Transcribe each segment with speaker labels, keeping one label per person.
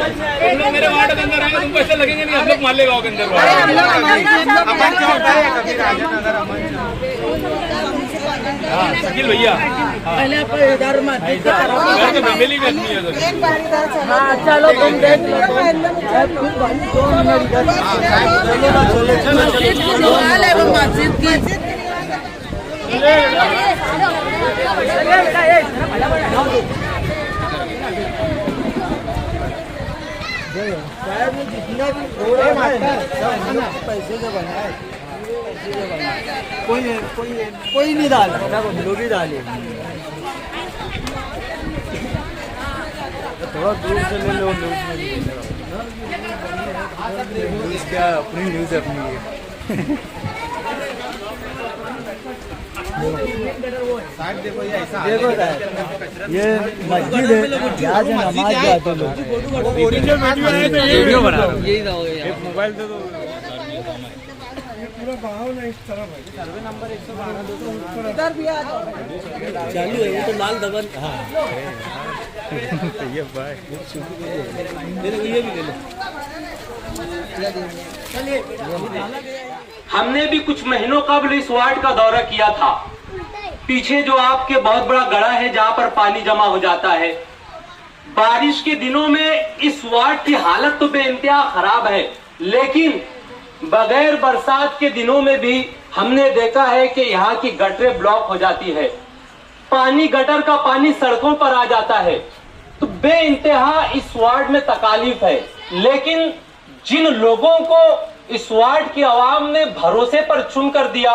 Speaker 1: लोग मेरे वार्ड के अंदर आएंगे, तुमको ऐसे लगेंगे नहीं हम लोग मालेगांव के अंदर। शकील भैया
Speaker 2: पहले आप इधर मत
Speaker 1: फैमिली भी आदमी है।
Speaker 2: हाँ चलो तुम देख लो, मस्जिद की जितना भी पैसे जो बनाए कोई नहीं डाले, लोग ही डाले। थोड़ा दूर से ले लो, न्यूज़ क्या अपनी न्यूज़ अपनी है। देखो ये मस्जिद है, यहाँ से नमाज जाते लोग।
Speaker 1: वीडियो बना
Speaker 2: यही
Speaker 1: मोबाइल दे दो।
Speaker 2: पूरा गाँव ना इस तरफ है। सर्वे नंबर 112 इधर भी आ जाओ। चालू है वो तो लाल दबन। हाँ ये भाई ले लो, ये भी ले लो।
Speaker 3: हमने भी कुछ महीनों कबल इस वार्ड का दौरा किया था। पीछे जो आपके बहुत बड़ा गड़ा है जहां पर पानी जमा हो जाता है, बारिश के दिनों में इस वार्ड की हालत तो बेइंतहा खराब है, लेकिन बगैर बरसात के दिनों में भी हमने देखा है कि यहाँ की गटरें ब्लॉक हो जाती है, पानी गटर का पानी सड़कों पर आ जाता है। तो बेइंतहा इस वार्ड में तकालीफ है, लेकिन जिन लोगों को इस वार्ड की आवाम ने भरोसे पर चुन कर दिया,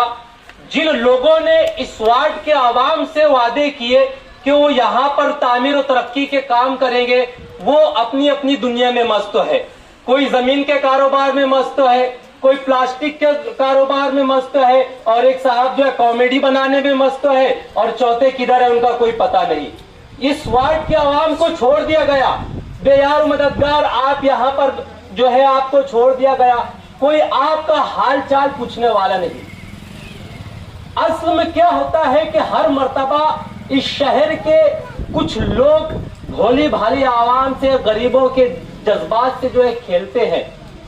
Speaker 3: जिन लोगों ने इस वार्ड के आवाम से वादे किए कि वो यहाँ पर तामीर और तरक्की के काम करेंगे, वो अपनी अपनी दुनिया में मस्त है। कोई जमीन के कारोबार में मस्त है, कोई प्लास्टिक के कारोबार में मस्त है, और एक साहब जो है कॉमेडी बनाने में मस्त है, और चौथे किधर है उनका कोई पता नहीं। इस वार्ड के आवाम को छोड़ दिया गया, बेयार मददगार आप यहाँ पर जो है आपको छोड़ दिया गया, कोई आपका हाल चाल पूछने वाला नहीं। असल में क्या होता है कि हर मर्तबा इस शहर के कुछ लोग भोली भाली आवाम से, गरीबों के जज्बात से जो है खेलते हैं।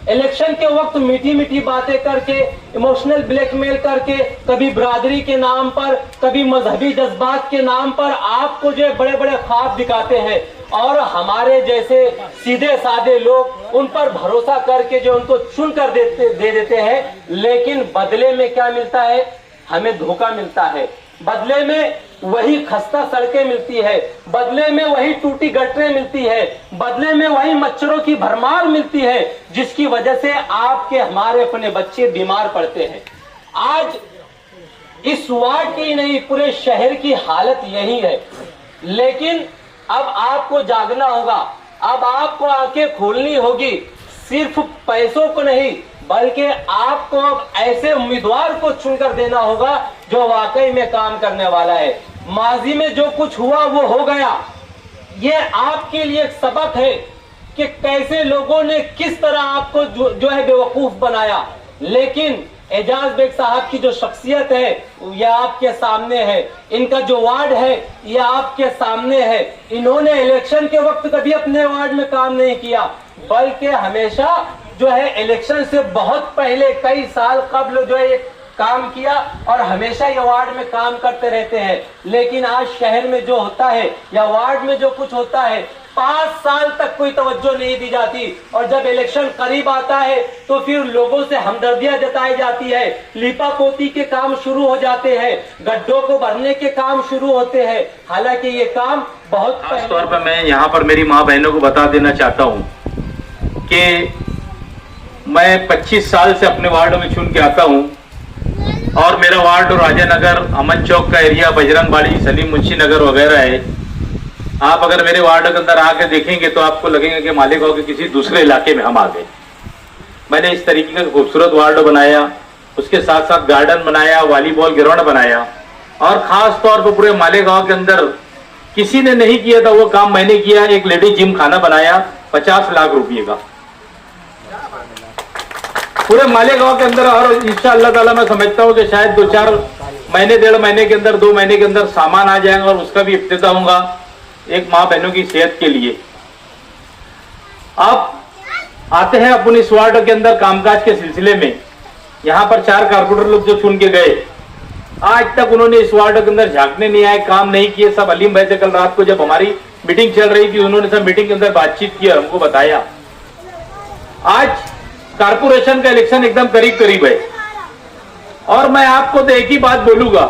Speaker 3: इलेक्शन के वक्त मीठी मीठी बातें करके, इमोशनल ब्लैकमेल करके, कभी बिरादरी के नाम पर, कभी मजहबी जज्बात के नाम पर आपको जो है बड़े बड़े ख्वाब दिखाते हैं, और हमारे जैसे सीधे साधे लोग उन पर भरोसा करके जो उनको चुन कर दे देते हैं। लेकिन बदले में क्या मिलता है? हमें धोखा मिलता है। बदले में वही खस्ता सड़कें मिलती है, बदले में वही टूटी गटरें मिलती है, बदले में वही मच्छरों की भरमार मिलती है, जिसकी वजह से आपके हमारे अपने बच्चे बीमार पड़ते हैं। आज इस वार्ड की नहीं, पूरे शहर की हालत यही है। लेकिन अब आपको जागना होगा, अब आपको आंखें खोलनी होगी। सिर्फ पैसों को नहीं, बल्कि आपको अब ऐसे उम्मीदवार को चुनकर देना होगा जो वाकई में काम करने वाला है। माजी में जो कुछ हुआ वो हो गया। ये आपके लिए एक सबक है कि कैसे लोगों ने किस तरह आपको जो है बेवकूफ बनाया। लेकिन एजाज बेग साहब की जो शख्सियत है ये आपके सामने है, इनका जो वार्ड है ये आपके सामने है। इन्होंने इलेक्शन के वक्त कभी अपने वार्ड में काम नहीं किया, बल्कि हमेशा जो है इलेक्शन से बहुत पहले कई साल कबल जो है काम किया, और हमेशा ये वार्ड में काम करते रहते हैं। लेकिन आज शहर में जो होता है या वार्ड में जो कुछ होता है, 5 साल तक कोई तवज्जो नहीं दी जाती, और जब इलेक्शन करीब आता है तो फिर लोगों से हमदर्दियां जताई जाती है, लीपा पोती के काम शुरू हो जाते हैं, गड्ढों को भरने के काम शुरू होते हैं। हालांकि ये काम बहुत
Speaker 4: खास तौर पर मैं यहाँ पर मेरी माँ बहनों को बता देना चाहता हूँ कि मैं 25 साल से अपने वार्ड में चुन के आता हूँ, और मेरा वार्ड राजा नगर, अमन चौक का एरिया, बजरंगबाड़ी, सलीम मुंशी नगर वगैरह है। आप अगर मेरे वार्ड के अंदर आके देखेंगे तो आपको लगेगा कि मालेगांव के किसी दूसरे इलाके में हम आ गए। मैंने इस तरीके का खूबसूरत वार्ड बनाया, उसके साथ साथ गार्डन बनाया, वॉलीबॉल ग्राउंड बनाया, और खास तौर पर पूरे मालेगांव के अंदर किसी ने नहीं किया था वो काम मैंने किया। एक लेडीज जिम खाना बनाया 50 लाख रुपये का पूरे मालेगांव के अंदर, और इंशाअल्लाह ताला मैं समझता हूँ कि शायद 2-4 महीने, 1.5 महीने के अंदर, 2 महीने के अंदर सामान आ जाएगा, और उसका भी इफ्तिताह होगा एक माँ बहनों की सेहत के लिए। अब आते हैं अपने इस वार्ड के अंदर कामकाज के सिलसिले में। यहाँ पर 4 कारपोरेटर लोग जो चुन के गए, आज तक उन्होंने इस वार्ड के अंदर झांकने नहीं आए, काम नहीं किए। सब अलीम भाई से कल रात को जब हमारी मीटिंग चल रही थी, उन्होंने सब मीटिंग के अंदर बातचीत की और हमको बताया। आज कारपोरेशन का इलेक्शन एकदम करीब करीब है और मैं आपको तो एक ही बात बोलूंगा,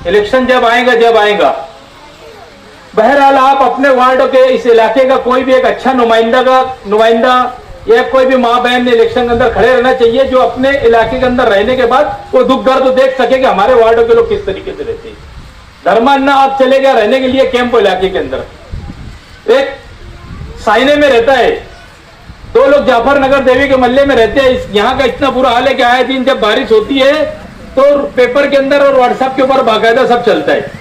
Speaker 4: इलेक्शन जब आएगा बहरहाल आप अपने वार्ड के इस इलाके का कोई भी एक अच्छा नुमाइंदा या कोई भी माँ बहन ने इलेक्शन के अंदर खड़े रहना चाहिए, जो अपने इलाके के अंदर रहने के बाद वो दुख दर्द तो देख सके कि हमारे वार्ड के लोग किस तरीके से रहते हैं। धर्मान्ना आप चले गए रहने के लिए कैंप इलाके के अंदर, एक साइने में रहता है, 2 लोग जाफरनगर देवी के मल्ले में रहते हैं। यहाँ का इतना बुरा हाल है कि आए दिन जब बारिश होती है तो पेपर के अंदर और व्हाट्सएप के ऊपर बाकायदा सब चलता है।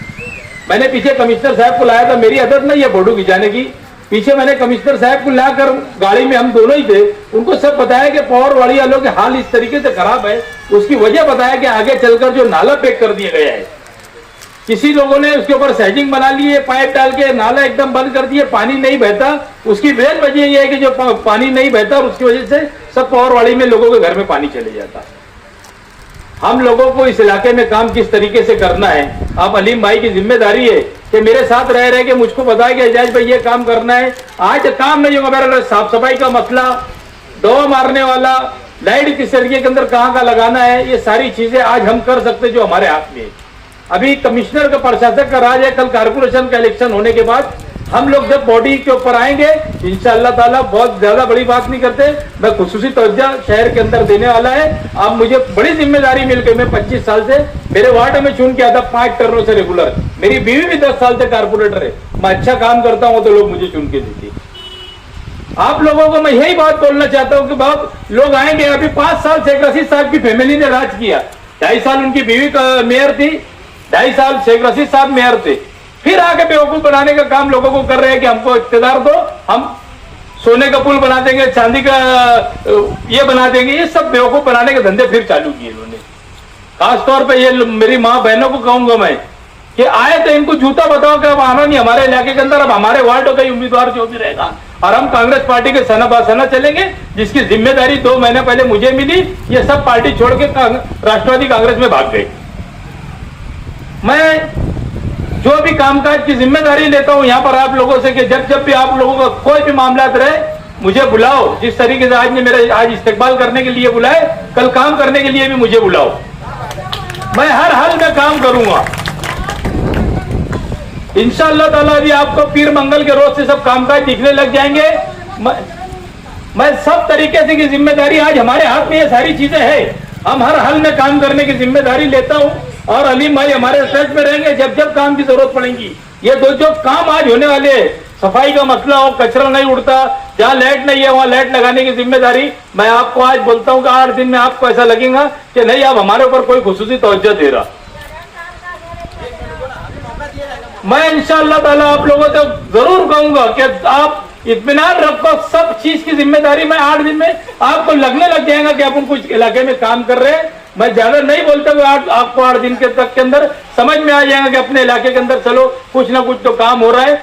Speaker 4: मैंने पीछे कमिश्नर साहब को लाया था, मेरी आदत नहीं है फोटो खिंचाने की, पीछे मैंने कमिश्नर साहब को लाकर गाड़ी में हम दोनों ही थे, उनको सब बताया कि पौरवाड़ी वालों के हाल इस तरीके से खराब है। उसकी वजह बताया कि आगे चलकर जो नाला पैक कर दिया गया है, किसी लोगों ने उसके ऊपर सैजिंग बना ली है, पाइप डाल के नाला एकदम बंद कर दिए, पानी नहीं बहता। उसकी मेन वजह यह है कि जो पानी नहीं बहता और उसकी वजह से सब पौरवाड़ी में लोगों के घर में पानी चले जाता। हम लोगों को इस इलाके में काम किस तरीके से करना है, आप अलीम भाई की जिम्मेदारी है कि मेरे साथ रह रहे कि मुझको बताया कि एजाज भाई ये काम करना है। आज काम नहीं होगा, मेरा साफ सफाई का मसला, दवा मारने वाला, लाइट किस तरीके के अंदर कहाँ का लगाना है, ये सारी चीजें आज हम कर सकते जो हमारे हाथ में है। अभी कमिश्नर का प्रशासक का राज है, कल कारपोरेशन का इलेक्शन होने के बाद हम लोग जब बॉडी के ऊपर आएंगे इंशाअल्लाह ताला, बहुत ज्यादा बड़ी बात नहीं करते, मैं खुसूसी तवज्जो शहर के अंदर देने वाला है। अब मुझे बड़ी जिम्मेदारी मिल गई, मैं 25 साल से मेरे वार्ड में चुन के आता 5 टर्नों से रेगुलर, मेरी बीवी भी 10 साल से कारपोरेटर है, मैं अच्छा काम करता हूं तो लोग मुझे चुन के देते। आप लोगों को मैं यही बात बोलना चाहता हूं कि बहुत लोग आएंगे, अभी 5 साल शेख रशीद साहब की फैमिली ने राज किया, 2.5 साल उनकी बीवी मेयर थी, 2.5 साल शेख रशीद साहब मेयर थे, फिर आगे बेवकूफ बनाने का काम लोगों को कर रहे हैं कि हमको इख्तियार दो, हम सोने का पुल बना देंगे, चांदी का ये बना देंगे। ये सब बेवकूफ बनाने के धंधे फिर चालू किए इन्होंने। खासतौर पे ये मेरी माँ बहनों को कहूंगा मैं कि आए तो इनको जूता बताओ कि अब आना नहीं हमारे इलाके के अंदर, अब हमारे वार्ड का उम्मीदवार जो भी रहेगा और हम कांग्रेस पार्टी के सना बासना चलेंगे, जिसकी जिम्मेदारी 2 महीने पहले मुझे मिली। ये सब पार्टी छोड़ के राष्ट्रवादी कांग्रेस में भाग गए। मैं जो भी कामकाज की जिम्मेदारी लेता हूं यहाँ पर आप लोगों से कि जब भी आप लोगों का कोई भी मामला रहे मुझे बुलाओ, जिस तरीके से आज ने मेरे आज इस्तेकबाल करने के लिए बुलाए, कल काम करने के लिए भी मुझे बुलाओ, मैं हर हाल में काम करूंगा इंशाअल्लाह ताला। अभी आपको पीर मंगल के रोज से सब कामकाज दिखने लग जाएंगे। मैं सब तरीके से की जिम्मेदारी आज हमारे हाथ में ये सारी चीजें है, हम हर हाल में काम करने की जिम्मेदारी लेता हूं और अलीम भाई हमारे टच में रहेंगे। जब काम की जरूरत पड़ेगी, ये जो काम आज होने वाले हैं, सफाई का मसला हो, कचरा नहीं उड़ता, जहाँ लाइट नहीं है वहाँ लाइट लगाने की जिम्मेदारी, मैं आपको आज बोलता हूँ कि 8 दिन में आपको ऐसा लगेगा कि नहीं आप हमारे ऊपर कोई खुसूसी तवज्जो दे रहा। मैं इंशाअल्लाह ताला आप लोगों से जरूर कहूंगा कि आप इत्मीनान रखो, सब चीज की जिम्मेदारी मैं 8 दिन में आपको लगने लग जाएगा कि अपन कुछ इलाके में काम कर रहे हैं। मैं ज्यादा नहीं बोलता हूँ, आपको 8 दिन के अंदर समझ में आ जाएगा कि अपने इलाके के अंदर चलो कुछ ना कुछ तो काम हो रहा है।